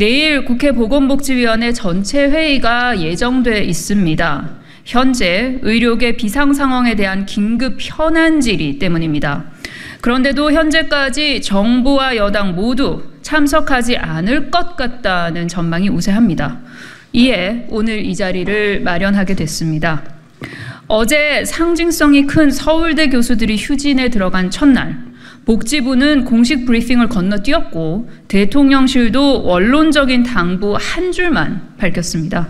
내일 국회 보건복지위원회 전체 회의가 예정돼 있습니다. 현재 의료계 비상 상황에 대한 긴급 현안 질의 때문입니다. 그런데도 현재까지 정부와 여당 모두 참석하지 않을 것 같다는 전망이 우세합니다. 이에 오늘 이 자리를 마련하게 됐습니다. 어제 상징성이 큰 서울대 교수들이 휴진에 들어간 첫날, 복지부는 공식 브리핑을 건너뛰었고 대통령실도 원론적인 당부 한 줄만 밝혔습니다.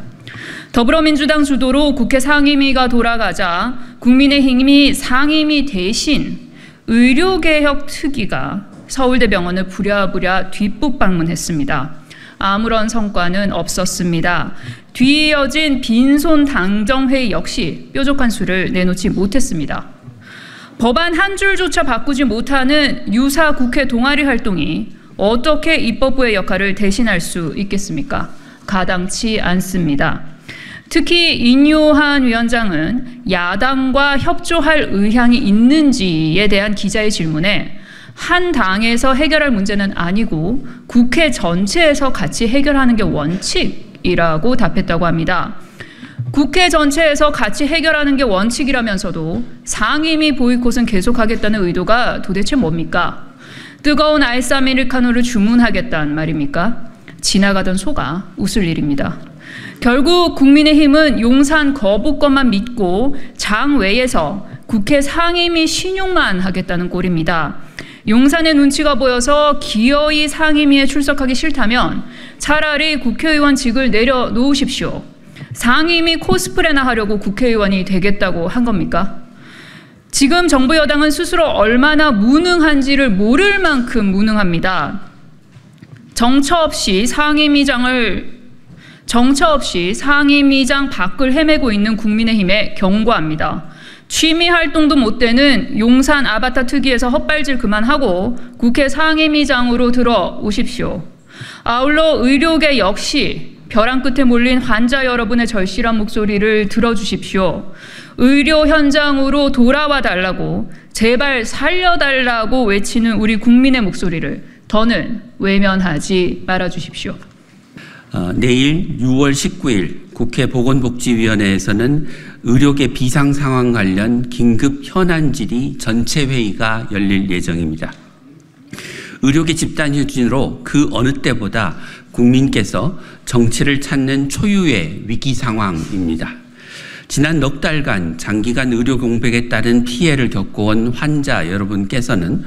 더불어민주당 주도로 국회 상임위가 돌아가자 국민의힘이 상임위 대신 의료개혁 특위가 서울대병원을 부랴부랴 뒷북 방문했습니다. 아무런 성과는 없었습니다. 뒤이어진 빈손 당정회의 역시 뾰족한 수를 내놓지 못했습니다. 법안 한 줄조차 바꾸지 못하는 유사 국회 동아리 활동이 어떻게 입법부의 역할을 대신할 수 있겠습니까? 가당치 않습니다. 특히 인요한 위원장은 야당과 협조할 의향이 있는지에 대한 기자의 질문에 한 당에서 해결할 문제는 아니고 국회 전체에서 같이 해결하는 게 원칙이라고 답했다고 합니다. 국회 전체에서 같이 해결하는 게 원칙이라면서도 상임위 보이콧은 계속하겠다는 의도가 도대체 뭡니까? 뜨거운 아이스 아메리카노를 주문하겠다는 말입니까? 지나가던 소가 웃을 일입니다. 결국 국민의힘은 용산 거부권만 믿고 장외에서 국회 상임위 신용만 하겠다는 꼴입니다. 용산의 눈치가 보여서 기어이 상임위에 출석하기 싫다면 차라리 국회의원직을 내려놓으십시오. 상임위 코스프레나 하려고 국회의원이 되겠다고 한 겁니까? 지금 정부 여당은 스스로 얼마나 무능한지를 모를 만큼 무능합니다. 정처 없이 상임위장 밖을 헤매고 있는 국민의힘에 경고합니다. 취미 활동도 못 되는 용산 아바타 특위에서 헛발질 그만하고 국회 상임위장으로 들어오십시오. 아울러 의료계 역시 벼랑 끝에 몰린 환자 여러분의 절실한 목소리를 들어주십시오. 의료 현장으로 돌아와 달라고, 제발 살려달라고 외치는 우리 국민의 목소리를 더는 외면하지 말아주십시오. 내일 6월 19일 국회 보건복지위원회에서는 의료계 비상상황 관련 긴급 현안 질의 전체 회의가 열릴 예정입니다. 의료계 집단 휴진으로 그 어느 때보다 국민께서 정체를 찾는 초유의 위기 상황입니다. 지난 넉 달간 장기간 의료 공백에 따른 피해를 겪어온 환자 여러분께서는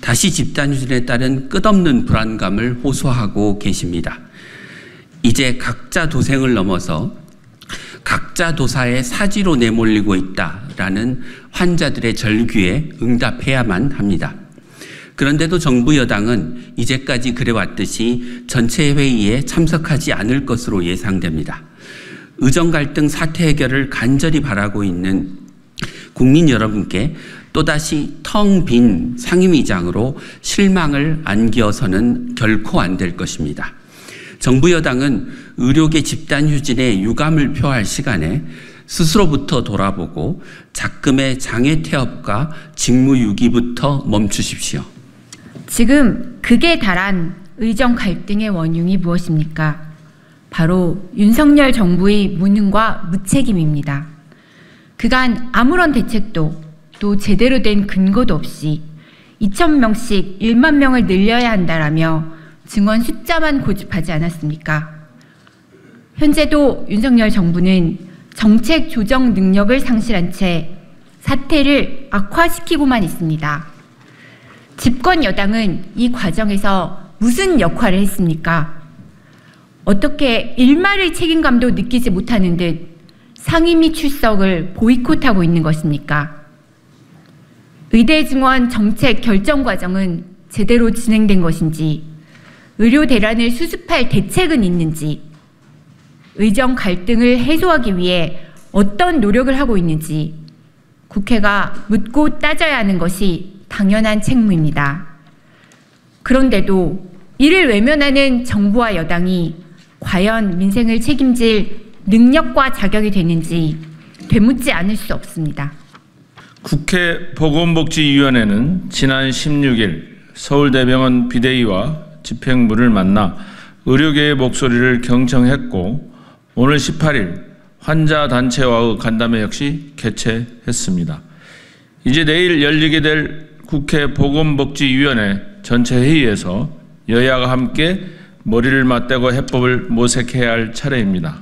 다시 집단 휴진에 따른 끝없는 불안감을 호소하고 계십니다. 이제 각자 도생을 넘어서 각자 도사의 사지로 내몰리고 있다라는 환자들의 절규에 응답해야만 합니다. 그런데도 정부 여당은 이제까지 그래왔듯이 전체 회의에 참석하지 않을 것으로 예상됩니다. 의정 갈등 사태 해결을 간절히 바라고 있는 국민 여러분께 또다시 텅 빈 상임위장으로 실망을 안겨서는 결코 안 될 것입니다. 정부 여당은 의료계 집단 휴진에 유감을 표할 시간에 스스로부터 돌아보고 작금의 장애 태업과 직무유기부터 멈추십시오. 지금 극에 달한 의정 갈등의 원흉이 무엇입니까? 바로 윤석열 정부의 무능과 무책임입니다. 그간 아무런 대책도 또 제대로 된 근거도 없이 2,000명씩 1만 명을 늘려야 한다라며 증원 숫자만 고집하지 않았습니까? 현재도 윤석열 정부는 정책 조정 능력을 상실한 채 사태를 악화시키고만 있습니다. 집권 여당은 이 과정에서 무슨 역할을 했습니까? 어떻게 일말의 책임감도 느끼지 못하는 듯 상임위 출석을 보이콧하고 있는 것입니까? 의대 증원 정책 결정 과정은 제대로 진행된 것인지, 의료 대란을 수습할 대책은 있는지, 의정 갈등을 해소하기 위해 어떤 노력을 하고 있는지 국회가 묻고 따져야 하는 것이 당연한 책무입니다. 그런데도 이를 외면하는 정부와 여당이 과연 민생을 책임질 능력과 자격이 되는지 되묻지 않을 수 없습니다. 국회 보건복지위원회는 지난 16일 서울대병원 비대위와 집행부를 만나 의료계의 목소리를 경청했고 오늘 18일 환자단체와의 간담회 역시 개최했습니다. 이제 내일 열리게 될 국회 보건복지위원회 전체 회의에서 여야가 함께 머리를 맞대고 해법을 모색해야 할 차례입니다.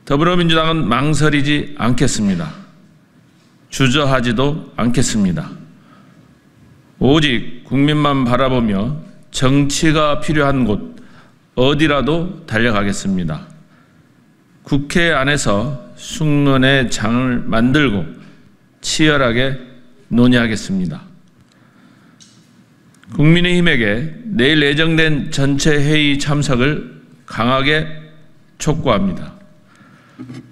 더불어민주당은 망설이지 않겠습니다. 주저하지도 않겠습니다. 오직 국민만 바라보며 정치가 필요한 곳 어디라도 달려가겠습니다. 국회 안에서 숙론의 장을 만들고 치열하게 논의하겠습니다. 국민의힘에게 내일 예정된 전체 회의 참석을 강하게 촉구합니다.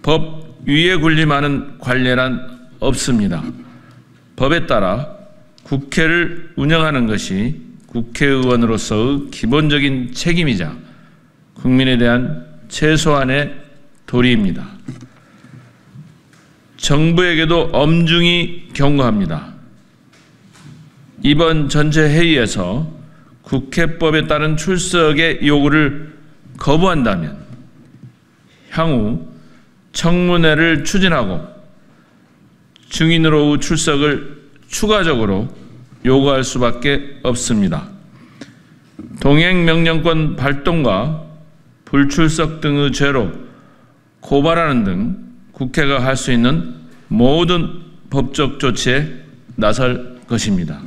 법 위에 군림하는 관례란 없습니다. 법에 따라 국회를 운영하는 것이 국회의원으로서의 기본적인 책임이자 국민에 대한 최소한의 도리입니다. 정부에게도 엄중히 경고합니다. 이번 전체 회의에서 국회법에 따른 출석의 요구를 거부한다면 향후 청문회를 추진하고 증인으로의 출석을 추가적으로 요구할 수밖에 없습니다. 동행명령권 발동과 불출석 등의 죄로 고발하는 등 국회가 할 수 있는 모든 법적 조치에 나설 것입니다.